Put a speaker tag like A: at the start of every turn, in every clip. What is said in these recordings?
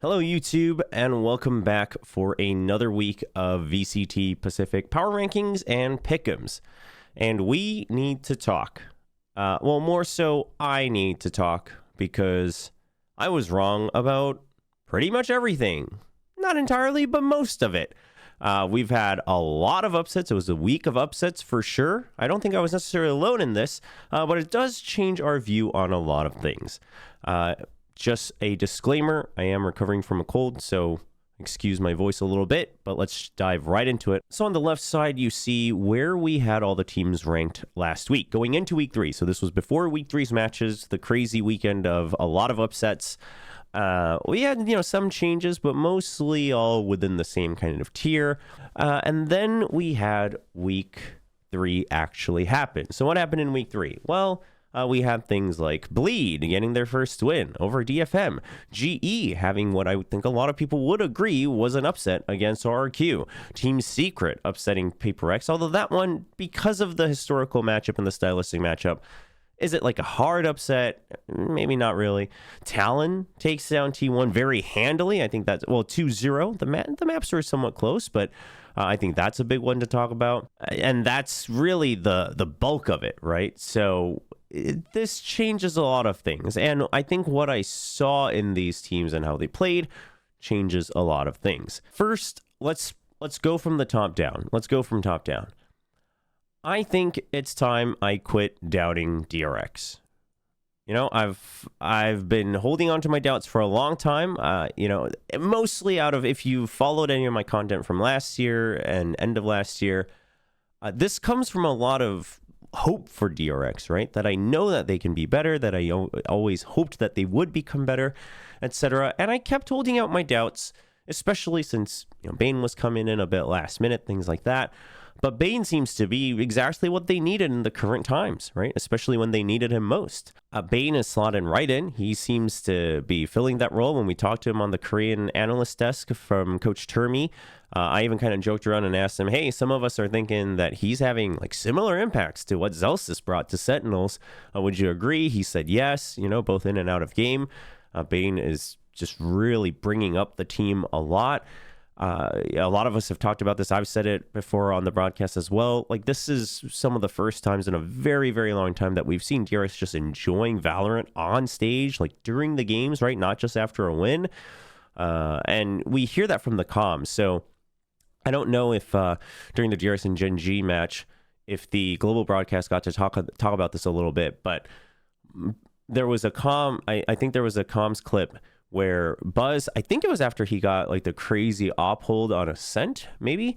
A: Hello, YouTube, and welcome back for another week of VCT Pacific Power Rankings and Pickems. And we need to talk. Well, more so, I need to talk because I was wrong about pretty much everything. Not entirely, but most of it. We've had a lot of upsets. It was a week of upsets for sure. I don't think I was necessarily alone in this, but it does change our view on a lot of things. Just a disclaimer, I am recovering from a cold, so excuse my voice a little bit, but let's dive right into it. So on the left side, you see where we had all the teams ranked last week, going into week 3. So this was before week 3's matches, the crazy weekend of a lot of upsets. We had, some changes, but mostly all within the same kind of tier. And then we had week 3 actually happen. So what happened in week 3? Well, we had things like Bleed getting their first win over DFM, GE having what I think a lot of people would agree was an upset against RRQ, Team Secret upsetting PRX, although that one, because of the historical matchup and the stylistic matchup, is it like a hard upset? Maybe not really. Talon takes down T1 very handily. I think that's, 2-0. The maps are somewhat close, but I think that's a big one to talk about. And that's really the bulk of it, right? So this changes a lot of things. And I think what I saw in these teams and how they played changes a lot of things. First, let's go from the top down. Let's go from top down. I think it's time I quit doubting DRX. I've been holding on to my doubts for a long time. Mostly out of, if you followed any of my content from last year and end of last year, this comes from a lot of hope for DRX, right? That I know that they can be better, that I always hoped that they would become better, etc. And I kept holding out my doubts, especially since Bane was coming in a bit last minute, things like that. But Bane seems to be exactly what they needed in the current times, right? Especially when they needed him most. Bane is slotting right in. He seems to be filling that role. When we talked to him on the Korean analyst desk from Coach Termi, I even kind of joked around and asked him, hey, some of us are thinking that he's having like similar impacts to what Zelsis brought to Sentinels. Would you agree? He said yes, both in and out of game. Bane is just really bringing up the team a lot. A lot of us have talked about this. I've said it before on the broadcast as well. Like, this is some of the first times in a very, very long time that we've seen DRX just enjoying Valorant on stage, like during the games, right? Not just after a win. And we hear that from the comms. So I don't know if during the PRX and GENG match, if the global broadcast got to talk about this a little bit, but there was a I think there was a comms clip where Buzz, I think it was after he got like the crazy op hold on Ascent, maybe,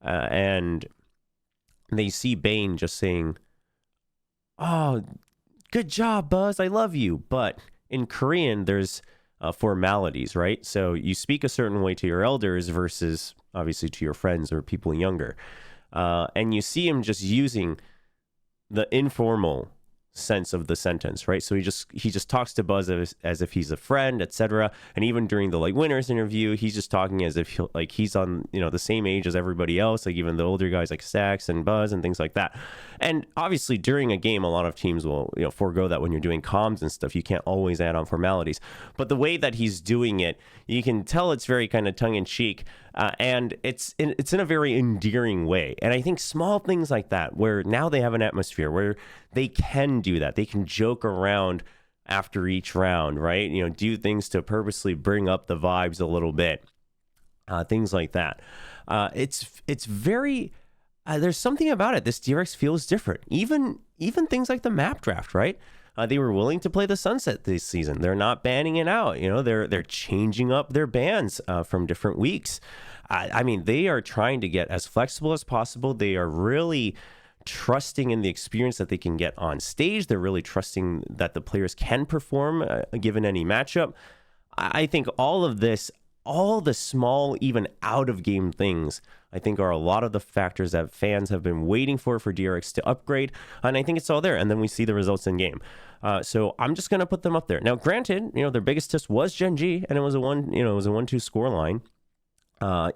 A: and they see Bane just saying, oh, good job, Buzz, I love you. But in Korean, there's formalities, right? So you speak a certain way to your elders versus obviously to your friends or people younger. And you see him just using the informal sense of the sentence, right? So he just talks to Buzz as if he's a friend, etc. And even during the winners interview, he's just talking as if he's on the same age as everybody else, like even the older guys like Stax and Buzz and things like that. And obviously during a game, a lot of teams will forego that when you're doing comms and stuff. You can't always add on formalities, but the way that he's doing it, you can tell it's very kind of tongue-in-cheek, and it's in a very endearing way. And I think small things like that, where now they have an atmosphere where they can do that. They can joke around after each round, right? Do things to purposely bring up the vibes a little bit. Things like that. It's very, there's something about it. This DRX feels different. Even things like the map draft, right? They were willing to play the sunset this season. They're not banning it out. They're changing up their bans from different weeks. I mean, they are trying to get as flexible as possible. They are really trusting in the experience that they can get on stage. They're really trusting that the players can perform given any matchup. I think all of this, all the small, even out of game things, I think are a lot of the factors that fans have been waiting for DRX to upgrade. And I think it's all there. And then we see the results in game. So I'm just going to put them up there. Now, granted, their biggest test was GENG, and it was a 1-2 score line.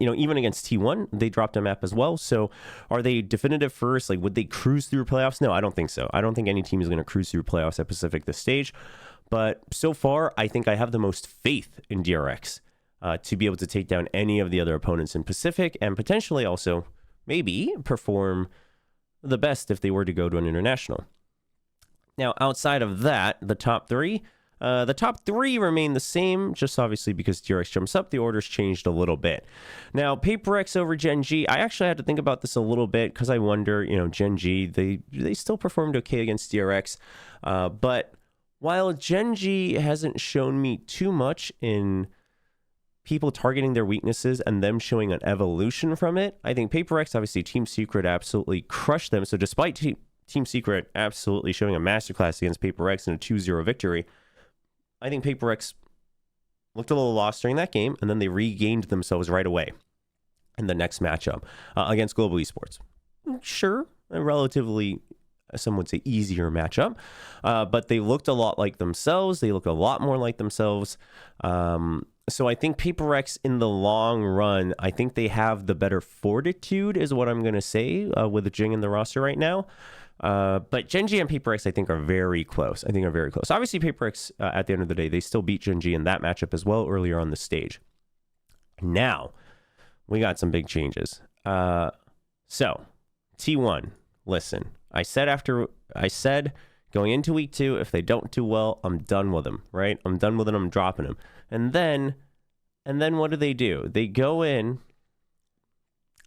A: Even against T1, they dropped a map as well. So are they definitive first? Like, would they cruise through playoffs? No, I don't think so. I don't think any team is going to cruise through playoffs at Pacific this stage. But so far, I think I have the most faith in DRX. to be able to take down any of the other opponents in Pacific, and potentially also maybe perform the best if they were to go to an international. Now, outside of that, the top three remain the same, just obviously because TRX jumps up, the orders changed a little bit. Now, PRX over Gen G, I actually had to think about this a little bit because I wonder, Gen G, they still performed okay against TRX, but while Gen G hasn't shown me too much in people targeting their weaknesses and them showing an evolution from it, I think PRX, obviously Team Secret absolutely crushed them. So despite Team Secret absolutely showing a masterclass against PRX in a 2-0 victory, I think PRX looked a little lost during that game, and then they regained themselves right away in the next matchup against Global Esports. Sure, a relatively, some would say, easier matchup, but they looked a lot like themselves. They looked a lot more like themselves. So I think PRX in the long run, I think they have the better fortitude is what I'm going to say with Jing in the roster right now. But Gen G and PRX, I think, are very close. Obviously, PRX, at the end of the day, they still beat Gen G in that matchup as well earlier on the stage. Now, we got some big changes. So, T1, listen. I said going into week 2, if they don't do well, I'm done with them, right? I'm done with them. I'm dropping them. And then what do? They go in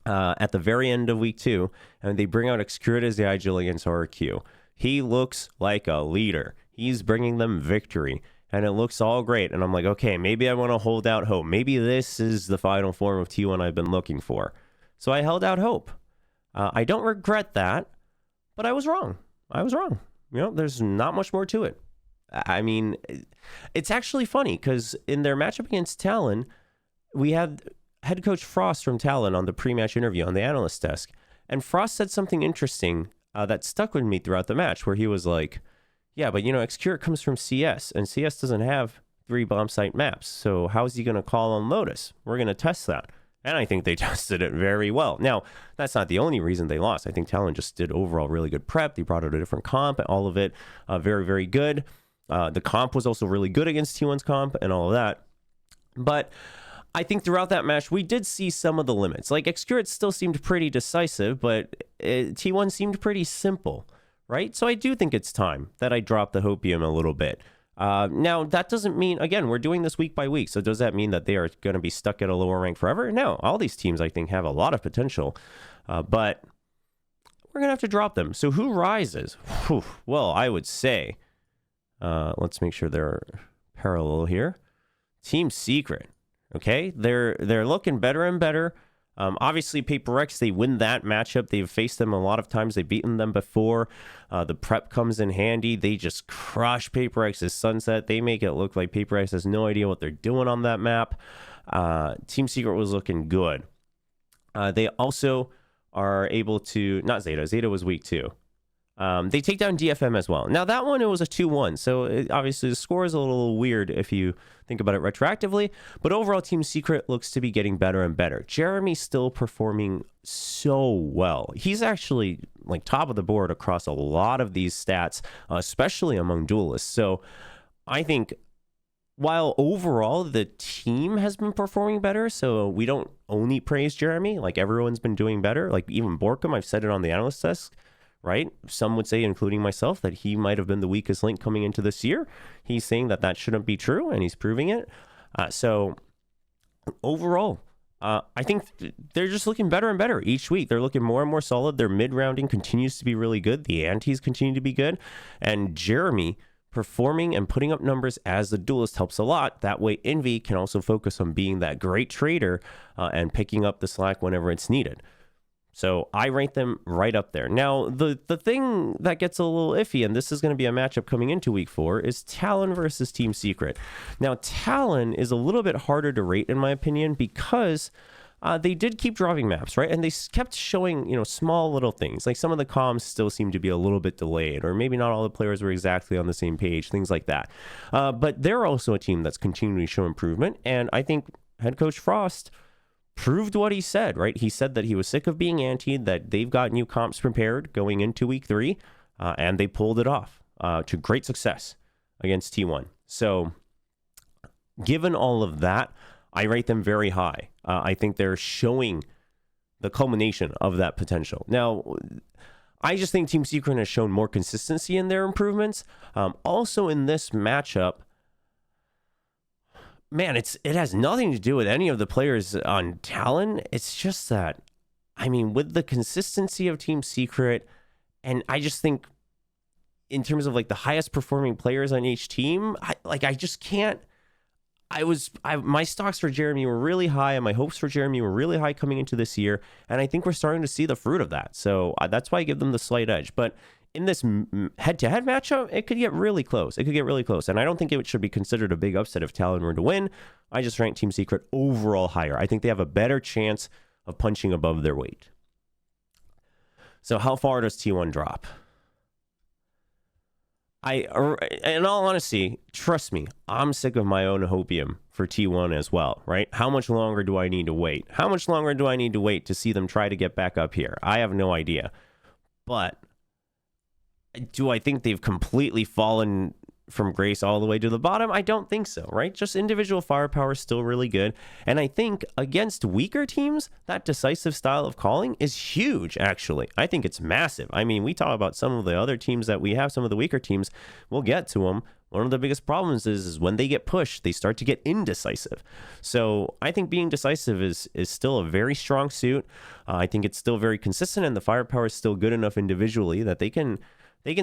A: at the very end of week 2, and they bring out Excurita Agile against RQ. He looks like a leader. He's bringing them victory, and it looks all great. And I'm like, okay, maybe I want to hold out hope. Maybe this is the final form of T1 I've been looking for. So I held out hope. I don't regret that, but I was wrong. There's not much more to it. I mean, it's actually funny because in their matchup against Talon, we had head coach Frost from Talon on the pre-match interview on the analyst desk. And Frost said something interesting that stuck with me throughout the match, where he was like, yeah, but Excure comes from CS, and CS doesn't have 3 bomb site maps. So how is he going to call on Lotus? We're going to test that. And I think they tested it very well. Now, that's not the only reason they lost. I think Talon just did overall really good prep. They brought out a different comp, all of it very, very good. The comp was also really good against T1's comp and all of that. But I think throughout that match, we did see some of the limits. Like, Excurate still seemed pretty decisive, but T1 seemed pretty simple, right? So I do think it's time that I drop the hopium a little bit. Now, that doesn't mean, again, we're doing this week by week. So does that mean that they are going to be stuck at a lower rank forever? No, all these teams, I think, have a lot of potential, but we're going to have to drop them. So who rises? Whew. Well, I would say, let's make sure they're parallel here. Team Secret. Okay, they're looking better and better. Obviously, PRX, they win that matchup. They've faced them a lot of times. They've beaten them before. The prep comes in handy. They just crush PRX's Sunset. They make it look like PRX has no idea what they're doing on that map. Team Secret was looking good. They also are able to, not ZETA. ZETA was weak too. They take down DFM as well. Now, that one, it was a 2-1. So, obviously, the score is a little weird if you think about it retroactively. But overall, Team Secret looks to be getting better and better. Jeremy's still performing so well. He's actually, like, top of the board across a lot of these stats, especially among duelists. So, I think while overall the team has been performing better, so we don't only praise Jeremy. Like, everyone's been doing better. Like, even Borkham, I've said it on the analyst desk. Right? Some would say, including myself, that he might have been the weakest link coming into this year. He's saying that that shouldn't be true, and he's proving it. So overall, I think they're just looking better and better each week. They're looking more and more solid. Their mid-rounding continues to be really good. The antis continue to be good. And Jeremy performing and putting up numbers as the duelist helps a lot. That way, Envy can also focus on being that great trader and picking up the slack whenever it's needed. So I rank them right up there. Now, the thing that gets a little iffy, and this is going to be a matchup coming into week 4, is Talon versus Team Secret. Now, Talon is a little bit harder to rate, in my opinion, because they did keep dropping maps, right? And they kept showing, small little things. Like, some of the comms still seem to be a little bit delayed, or maybe not all the players were exactly on the same page, things like that. But they're also a team that's continuing to show improvement, and I think head coach Frost proved what he said, right? He said that he was sick of being antied, that they've got new comps prepared going into week 3, and they pulled it off to great success against T1. So given all of that, I rate them very high. I think they're showing the culmination of that potential. Now, I just think Team Secret has shown more consistency in their improvements. Also in this matchup, man, it has nothing to do with any of the players on Talon. It's just that, I mean, with the consistency of Team Secret, and I just think in terms of like the highest performing players on each team, I just can't. My stocks for Jeremy were really high, and my hopes for Jeremy were really high coming into this year, and I think we're starting to see the fruit of that. So that's why I give them the slight edge. But in this head-to-head matchup, it could get really close. It could get really close, and I don't think it should be considered a big upset if Talon were to win. I just rank Team Secret overall higher. I think they have a better chance of punching above their weight. So how far does T1 drop? In all honesty, trust me, I'm sick of my own hopium for T1 as well, right? How much longer do I need to wait? How much longer do I need to wait to see them try to get back up here? I have no idea. But do I think they've completely fallen from grace all the way to the bottom? I don't think so, right? Just individual firepower is still really good. And I think against weaker teams, that decisive style of calling is huge, actually. I think it's massive. I mean, we talk about some of the other teams that we have, some of the weaker teams. We'll get to them. One of the biggest problems is when they get pushed, they start to get indecisive. So I think being decisive is still a very strong suit. I think it's still very consistent, and the firepower is still good enough individually that they can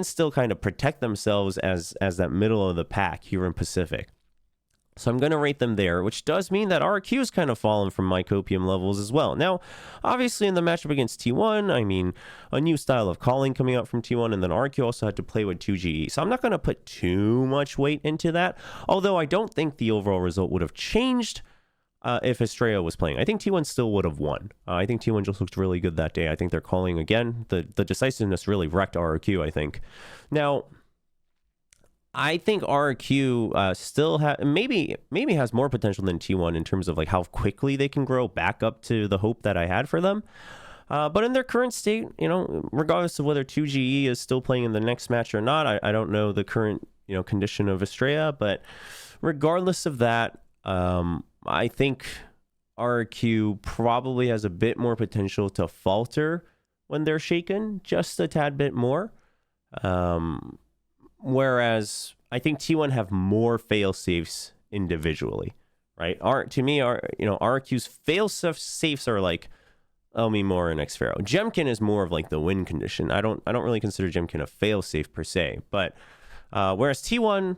A: still kind of protect themselves as that middle of the pack here in Pacific. So I'm going to rate them there, which does mean that RQ has kind of fallen from my copium levels as well. Now, obviously in the matchup against T1, I mean, a new style of calling coming out from T1, and then RQ also had to play with 2GE. So I'm not going to put too much weight into that, although I don't think the overall result would have changed if Estrella was playing. I think T1 still would have won. I think T1 just looked really good that day. I think they're calling again. The decisiveness really wrecked RQ, I think. Now, I think RQ still maybe has more potential than T1 in terms of like how quickly they can grow back up to the hope that I had for them. But in their current state, regardless of whether 2GE is still playing in the next match or not, I don't know the current condition of Estrella, but regardless of that, I think RQ probably has a bit more potential to falter when they're shaken, just a tad bit more. Whereas I think T1 have more fail safes individually, right? To me, RQ's fail safes are like Elmi, Moore, and Xfero. Jemkin is more of like the win condition. I don't really consider Jemkin a fail safe per se, but whereas T1,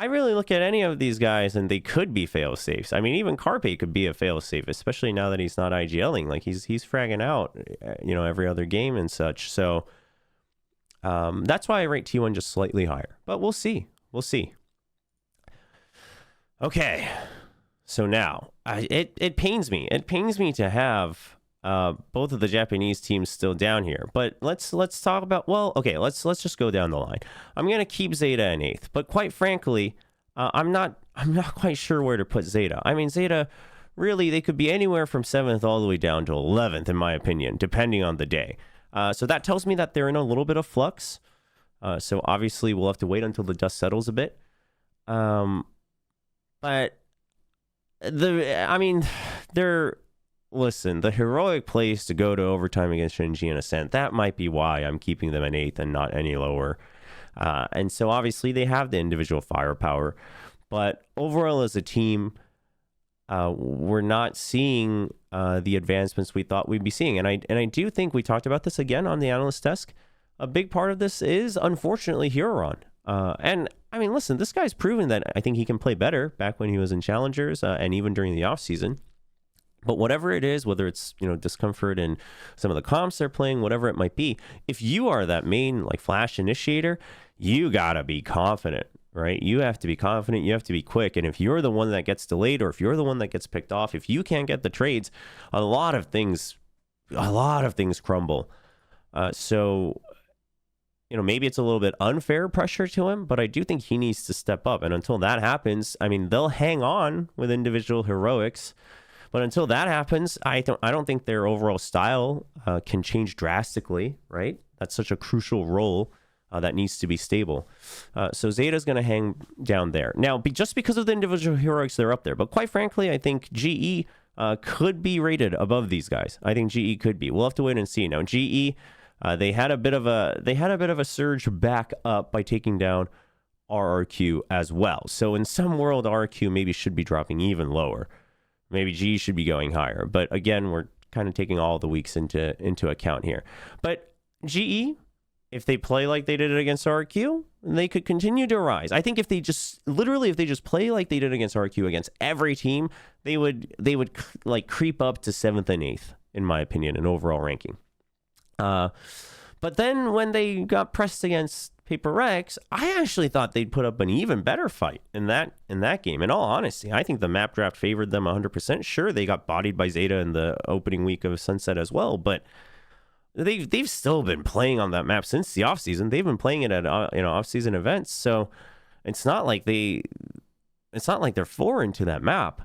A: I really look at any of these guys and they could be fail safes. I mean, even Carpe could be a fail safe, especially now that he's not IGLing. Like he's fragging out, every other game and such. So that's why I rate T1 just slightly higher. But we'll see. Okay. So now it pains me. It pains me to have both of the Japanese teams still down here, but let's talk about, let's just go down the line. I'm going to keep ZETA in 8th, but quite frankly, I'm not quite sure where to put ZETA. I mean, ZETA, really, they could be anywhere from 7th all the way down to 11th, in my opinion, depending on the day. So that tells me that they're in a little bit of flux. So obviously we'll have to wait until the dust settles a bit. But listen, the heroic place to go to overtime against Shinji and Ascent, that might be why I'm keeping them in 8th and not any lower. And so obviously they have the individual firepower, but overall as a team, we're not seeing the advancements we thought we'd be seeing. And I do think we talked about this again on the analyst desk. A big part of this is, unfortunately, Huron. And I mean, listen, this guy's proven that I think he can play better back when he was in Challengers and even during the offseason. But whatever it is, whether it's, discomfort in some of the comps they're playing, whatever it might be, if you are that main flash initiator, you got to be confident, right? You have to be confident. You have to be quick. And if you're the one that gets delayed, or if you're the one that gets picked off, if you can't get the trades, a lot of things crumble. So maybe it's a little bit unfair pressure to him, but I do think he needs to step up. And until that happens, I mean, they'll hang on with individual heroics. But until that happens, I don't think their overall style can change drastically, right? That's such a crucial role that needs to be stable. So ZETA is going to hang down there. Now, just because of the individual heroics, they're up there. But quite frankly, I think GE could be rated above these guys. I think GE could be. We'll have to wait and see. Now, GE, they had a bit of a surge back up by taking down RRQ as well. So in some world, RRQ maybe should be dropping even lower. Maybe GE should be going higher. But again, we're kind of taking all the weeks into account here. But GE, if they play like they did it against RQ, they could continue to rise. I think if they just play like they did against RQ against every team, they would like creep up to 7th and 8th, in my opinion, in overall ranking. But then when they got pressed against PRX, I actually thought they'd put up an even better fight in that game. In all honesty, I think the map draft favored them 100%. Sure, they got bodied by ZETA in the opening week of Sunset as well, but they've still been playing on that map since the offseason. They've been playing it at off-season events, so it's not like they're foreign to that map.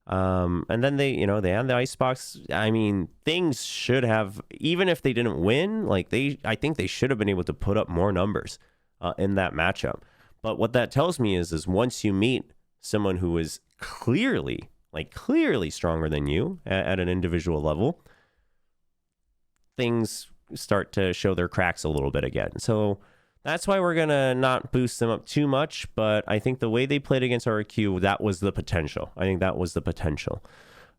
A: And then they had the icebox. I mean, things should have, even if they didn't win, I think they should have been able to put up more numbers in that matchup. But what that tells me is once you meet someone who is clearly stronger than you at an individual level, things start to show their cracks a little bit again. So that's why we're going to not boost them up too much. But I think the way they played against RQ, that was the potential. I think that was the potential.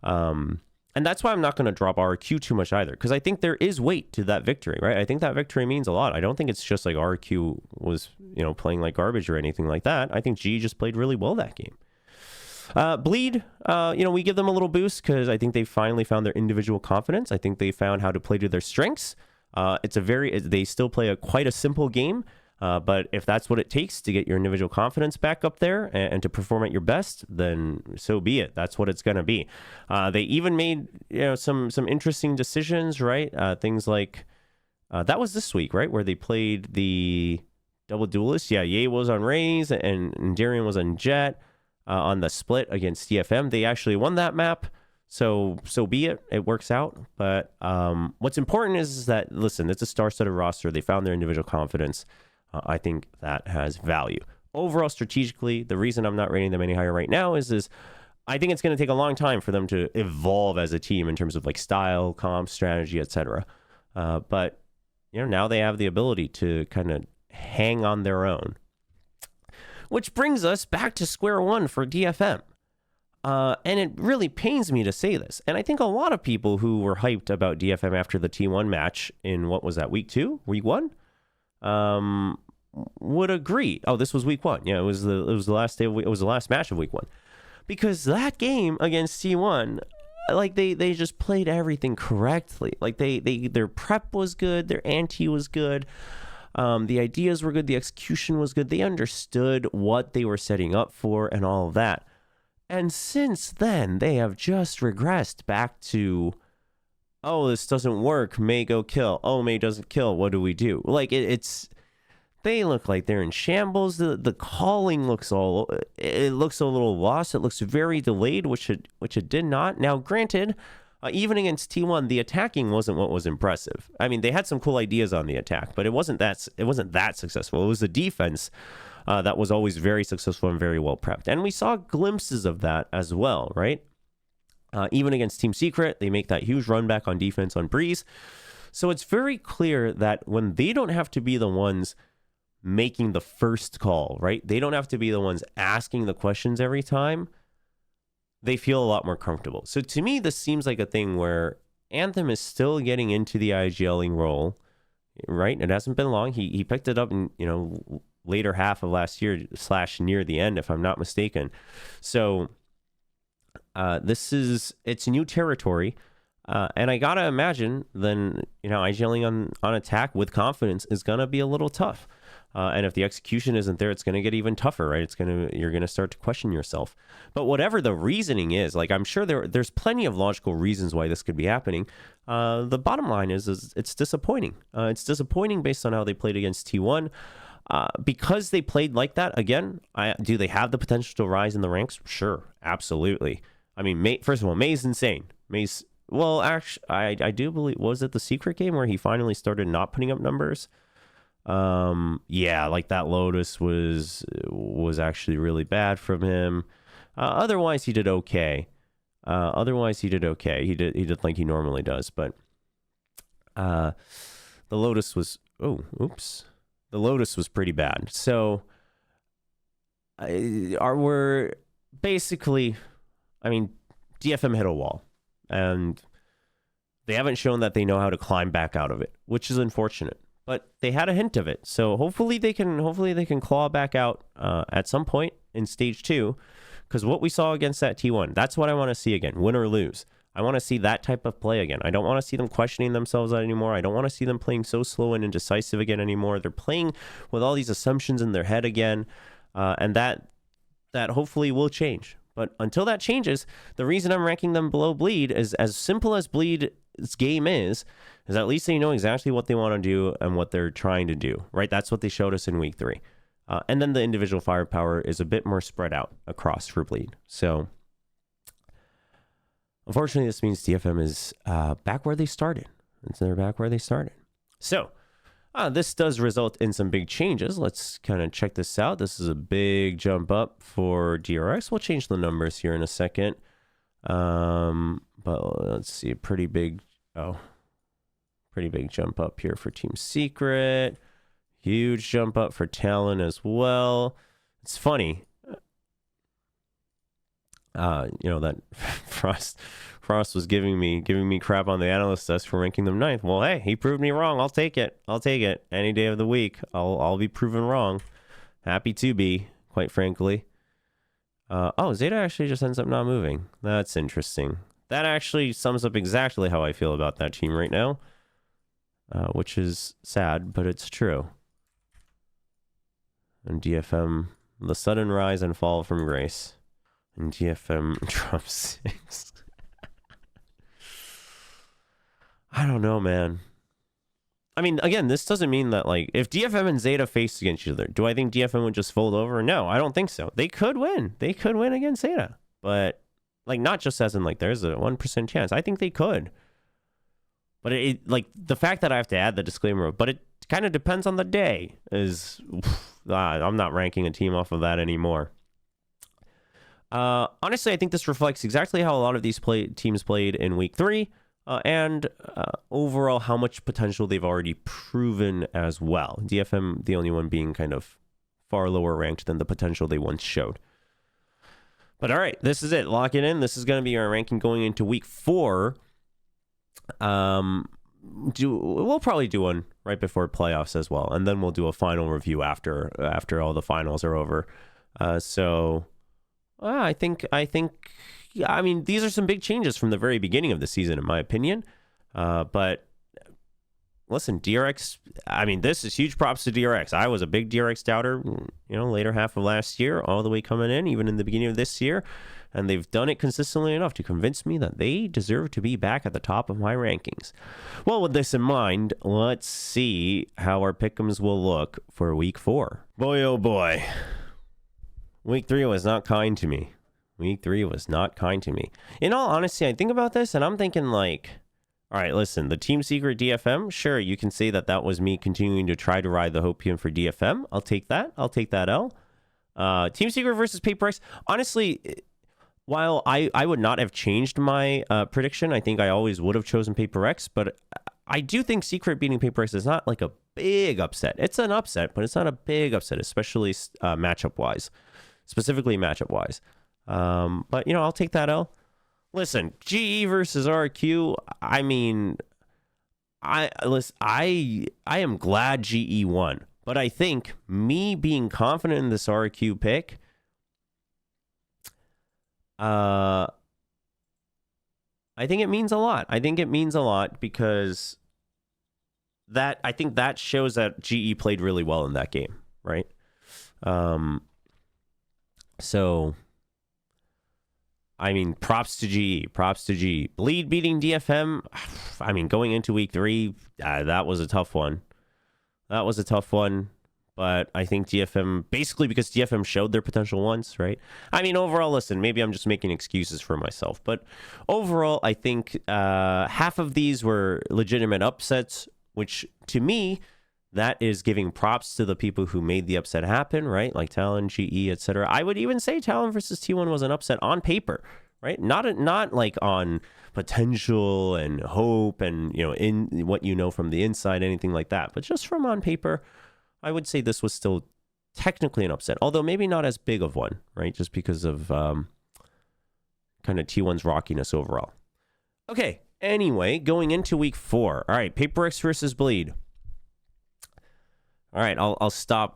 A: And that's why I'm not going to drop RQ too much either, because I think there is weight to that victory, right? I think that victory means a lot. I don't think it's just like RQ was, playing like garbage or anything like that. I think G just played really well that game. Bleed, we give them a little boost because I think they finally found their individual confidence. I think they found how to play to their strengths. They still play quite a simple game, but if that's what it takes to get your individual confidence back up there and to perform at your best, then so be it. That's what it's going to be. They even made some interesting decisions, right? Things like that was this week, right, where they played the double duelist. Yeah, Ye was on Raze and Darian was on Jet. On the split against DFM, they actually won that map, so be it. It works out. But what's important is that, listen, it's a star-studded roster. They found their individual confidence. I think that has value. Overall, strategically, the reason I'm not rating them any higher right now is I think it's going to take a long time for them to evolve as a team in terms of like style, comp, strategy, etc. But now they have the ability to kind of hang on their own. Which brings us back to square one for DFM. And it really pains me to say this. And I think a lot of people who were hyped about DFM after the T1 match in, what was that, week 2? Week 1? Would agree. Oh, this was week 1. Yeah, it was the last day of it was the last match of week 1. Because that game against T1, like they just played everything correctly. Like their prep was good, their ante was good. The ideas were good. The execution was good. They understood what they were setting up for and all of that. And since then, they have just regressed back to, oh, this doesn't work. May go kill. Oh, May doesn't kill. What do we do? Like they look like they're in shambles. The calling looks a little lost. It looks very delayed, which it did not. Now, granted, even against T1, the attacking wasn't what was impressive. I mean, they had some cool ideas on the attack, but it wasn't that successful. It was the defense that was always very successful and very well prepped. And we saw glimpses of that as well, right? Even against Team Secret, they make that huge run back on defense on Breeze. So it's very clear that when they don't have to be the ones making the first call, right? They don't have to be the ones asking the questions every time. They feel a lot more comfortable. So to me, this seems like a thing where Anthem is still getting into the IGLing role, right? It hasn't been long. He picked it up in, later half of last year / near the end, if I'm not mistaken. So it's new territory. And I gotta imagine then, IGLing on attack with confidence is gonna be a little tough. And if the execution isn't there, it's going to get even tougher, right? You're going to start to question yourself. But whatever the reasoning is, like I'm sure there's plenty of logical reasons why this could be happening. The bottom line is it's disappointing. It's disappointing based on how they played against T1. Because they played like that, again, do they have the potential to rise in the ranks? Sure, absolutely. I mean, first of all, May's insane. Well, actually, I do believe, was it the secret game where he finally started not putting up numbers? Yeah, like that Lotus was actually really bad from him. Otherwise, he did okay. He did like he normally does, but the Lotus was the Lotus was pretty bad. So we're basically, I mean, DFM hit a wall, and they haven't shown that they know how to climb back out of it, which is unfortunate. But they had a hint of it, so hopefully they can claw back out at some point in stage 2. Because what we saw against that T1, that's what I want to see again, win or lose. I want to see that type of play again. I don't want to see them questioning themselves anymore. I don't want to see them playing so slow and indecisive again anymore. They're playing with all these assumptions in their head again, and that hopefully will change. But until that changes, the reason I'm ranking them below Bleed is, as simple as Bleed's game is at least they know exactly what they want to do and what they're trying to do, right? That's what they showed us in week 3. And then the individual firepower is a bit more spread out across for Bleed. So, unfortunately, this means DFM is back where they started. They're back where they started. So, this does result in some big changes. Let's kind of check this out. This is a big jump up for DRX. We'll change the numbers here in a second. But let's see, a pretty big jump up here for Team Secret. Huge jump up for Talon as well. It's funny, that Frost was giving me crap on the analyst desk for ranking them 9th. Well, hey, he proved me wrong. I'll take it. Any day of the week, I'll be proven wrong. Happy to be, quite frankly. ZETA actually just ends up not moving. That's interesting. That actually sums up exactly how I feel about that team right now, which is sad, but it's true. And DFM, the sudden rise and fall from grace. And DFM drops 6. I don't know, man. I mean, again, this doesn't mean that, like, if DFM and ZETA faced against each other, do I think DFM would just fold over? No, I don't think so. They could win. They could win against ZETA. But, like, not just as in, like, there's a 1% chance. I think they could. But it like, the fact that I have to add the disclaimer, but it kind of depends on the day, is... I'm not ranking a team off of that anymore. Honestly, I think this reflects exactly how a lot of these teams played in week 3, and overall how much potential they've already proven as well. DFM, the only one being kind of far lower ranked than the potential they once showed. But all right, this is it. Lock it in. This is going to be our ranking going into week 4. We'll probably do one right before playoffs as well, and then we'll do a final review after all the finals are over. I mean, these are some big changes from the very beginning of the season, in my opinion. But listen, DRX, I mean, this is huge props to DRX. I was a big DRX doubter, later half of last year, all the way coming in, even in the beginning of this year. And they've done it consistently enough to convince me that they deserve to be back at the top of my rankings. Well, with this in mind, let's see how our Pickems will look for week 4. Boy, oh boy. Week 3 was not kind to me. In all honesty, I think about this and I'm thinking, like, all right, listen, the Team Secret DFM, sure, you can say that was me continuing to try to ride the hopium for DFM. I'll take that L. Team Secret versus PRX. Honestly, while I would not have changed my prediction, I think I always would have chosen PRX, but I do think Secret beating PRX is not like a big upset. It's an upset, but it's not a big upset, especially matchup-wise. Specifically matchup-wise. But, I'll take that L. Listen, GE versus RQ, I mean, I am glad GE won, but I think me being confident in this RQ pick, I think it means a lot. Because I think that shows that GE played really well in that game, right? So, I mean, props to GE. Bleed beating DFM, I mean, going into week 3, that was a tough one. But I think DFM, basically because DFM showed their potential once, right? I mean, overall, listen, maybe I'm just making excuses for myself. But overall, I think half of these were legitimate upsets, which to me, that is giving props to the people who made the upset happen, right? Like Talon, GE, etc. I would even say Talon versus T1 was an upset on paper, right? Not like on potential and hope and, you know, in what you know from the inside, anything like that. But just from on paper, I would say this was still technically an upset, although maybe not as big of one, right? Just because of kind of T1's rockiness overall. Okay, anyway, going into week 4. All right, PRX versus Bleed. All right, I'll stop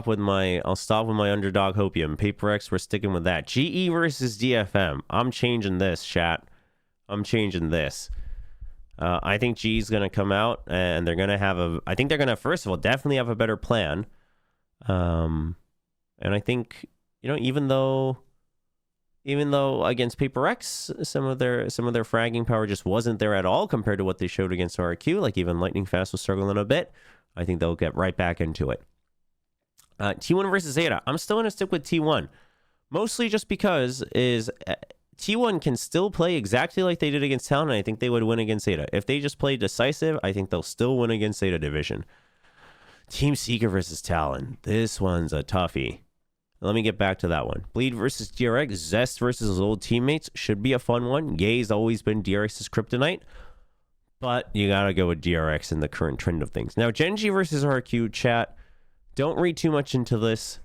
A: with my underdog hopium. PRX, we're sticking with that. GE versus DFM. I'm changing this, chat. I'm changing this. I think G's gonna come out and they're gonna have I think they're gonna, first of all, definitely have a better plan. And I think, you know, even though against PRX, some of their fragging power just wasn't there at all compared to what they showed against RQ. Like even Lightning Fast was struggling a bit. I think they'll get right back into it. T1 versus ZETA. I'm still going to stick with T1. Mostly just because T1 can still play exactly like they did against Talon, and I think they would win against ZETA. If they just play decisive, I think they'll still win against ZETA Division. Team Seeker versus Talon. This one's a toughie. Let me get back to that one. Bleed versus DRX. Zest versus his old teammates. Should be a fun one. Gaib's always been DRX's kryptonite. But you got to go with DRX in the current trend of things. Now, Genji versus RQ, chat. Don't read too much into this.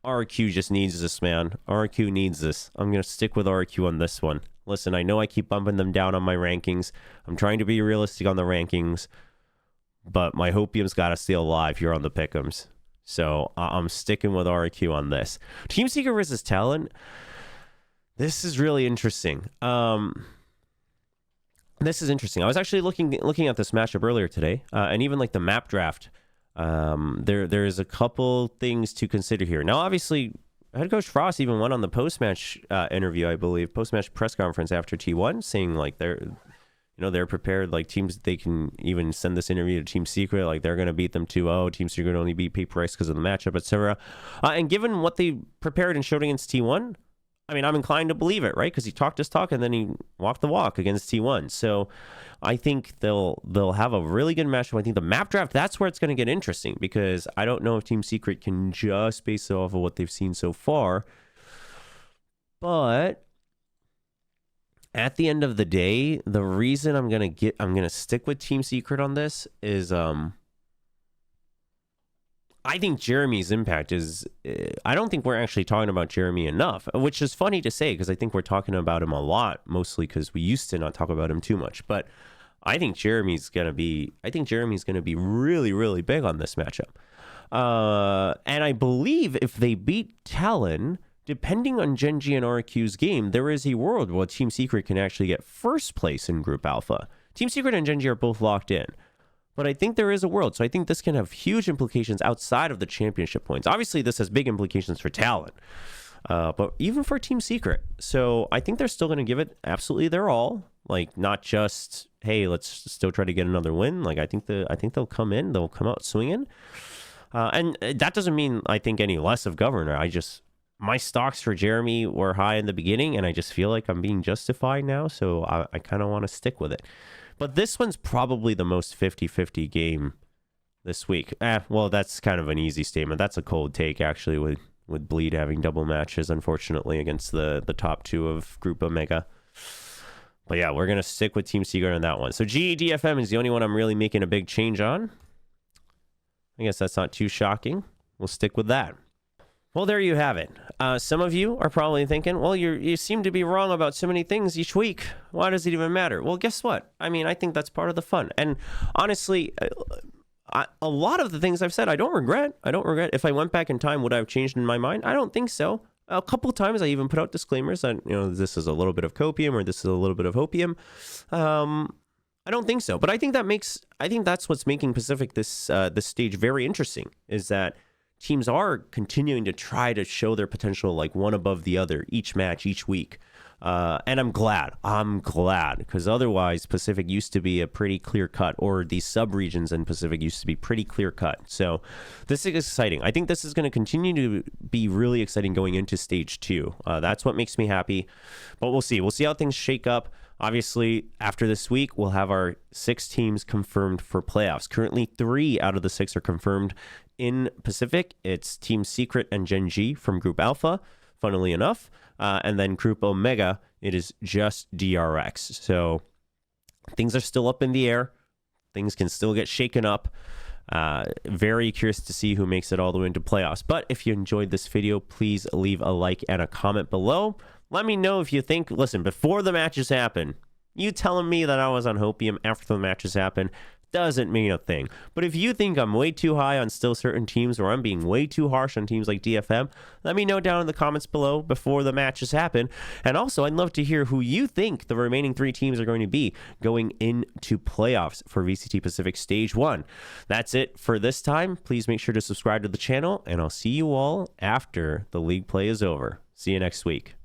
A: RQ just needs this, man. RQ needs this. I'm going to stick with RQ on this one. Listen, I know I keep bumping them down on my rankings. I'm trying to be realistic on the rankings. But my hopium's got to stay alive here on the Pickems. So I'm sticking with RQ on this. Team Seeker versus Talon. This is really interesting. This is interesting. I was actually looking at this matchup earlier today, and even like the map draft. There's a couple things to consider here. Now, obviously, head coach Frost even went on the post-match interview, I believe, post-match press conference after T1, saying like they're prepared. Like teams, they can even send this interview to Team Secret. Like they're going to beat them 2-0. Team Secret only beat PRX because of the matchup, etc. And given what they prepared and showed against T1. I mean, I'm inclined to believe it, right? Because he talked his talk and then he walked the walk against T1. So I think they'll have a really good matchup. I think the map draft, that's where it's going to get interesting, because I don't know if Team Secret can just base it off of what they've seen so far. But at the end of the day, the reason I'm going to stick with Team Secret on this is I think Jeremy's impact is, I don't think we're actually talking about Jeremy enough, which is funny to say because I think we're talking about him a lot, mostly because we used to not talk about him too much. But I think Jeremy's going to be really, really big on this matchup. And I believe if they beat Talon, depending on Genji and RQ's game, there is a world where Team Secret can actually get first place in Group Alpha. Team Secret and Genji are both locked in. But I think there is a world. So I think this can have huge implications outside of the championship points. Obviously, this has big implications for Talon, but even for Team Secret. So I think they're still going to give it absolutely their all. Like, not just, hey, let's still try to get another win. Like, I think they'll come in. They'll come out swinging. And that doesn't mean I think any less of Governor. My stocks for Jeremy were high in the beginning, and I just feel like I'm being justified now. So I kind of want to stick with it. But this one's probably the most 50-50 game this week. Well, that's kind of an easy statement. That's a cold take, actually, with Bleed having double matches, unfortunately, against the top two of Group Omega. But yeah, we're going to stick with Team Seeker on that one. So GEDFM is the only one I'm really making a big change on. I guess that's not too shocking. We'll stick with that. Well, there you have it. Some of you are probably thinking, well, you seem to be wrong about so many things each week. Why does it even matter? Well, guess what? I mean, I think that's part of the fun. And honestly, a lot of the things I've said, I don't regret. If I went back in time, would I have changed in my mind? I don't think so. A couple of times I even put out disclaimers that, this is a little bit of copium or this is a little bit of hopium. I don't think so. But I think that's what's making Pacific this stage very interesting, is that teams are continuing to try to show their potential, like one above the other, each match, each week. And I'm glad because otherwise Pacific used to be a pretty clear cut, or the sub-regions in Pacific used to be pretty clear cut. So this is exciting. I think this is going to continue to be really exciting going into stage 2. That's what makes me happy, but we'll see how things shake up. Obviously, after this week, we'll have our 6 teams confirmed for playoffs. Currently, 3 out of the 6 are confirmed in Pacific. It's Team Secret and GENG from Group Alpha, funnily enough. And then Group Omega, it is just DRX. So things are still up in the air. Things can still get shaken up. Very curious to see who makes it all the way into playoffs. But if you enjoyed this video, please leave a like and a comment below. Let me know if you think, listen, before the matches happen, you telling me that I was on hopium after the matches happen doesn't mean a thing. But if you think I'm way too high on still certain teams, or I'm being way too harsh on teams like DFM, let me know down in the comments below before the matches happen. And also, I'd love to hear who you think the remaining 3 teams are going to be going into playoffs for VCT Pacific Stage 1. That's it for this time. Please make sure to subscribe to the channel, and I'll see you all after the league play is over. See you next week.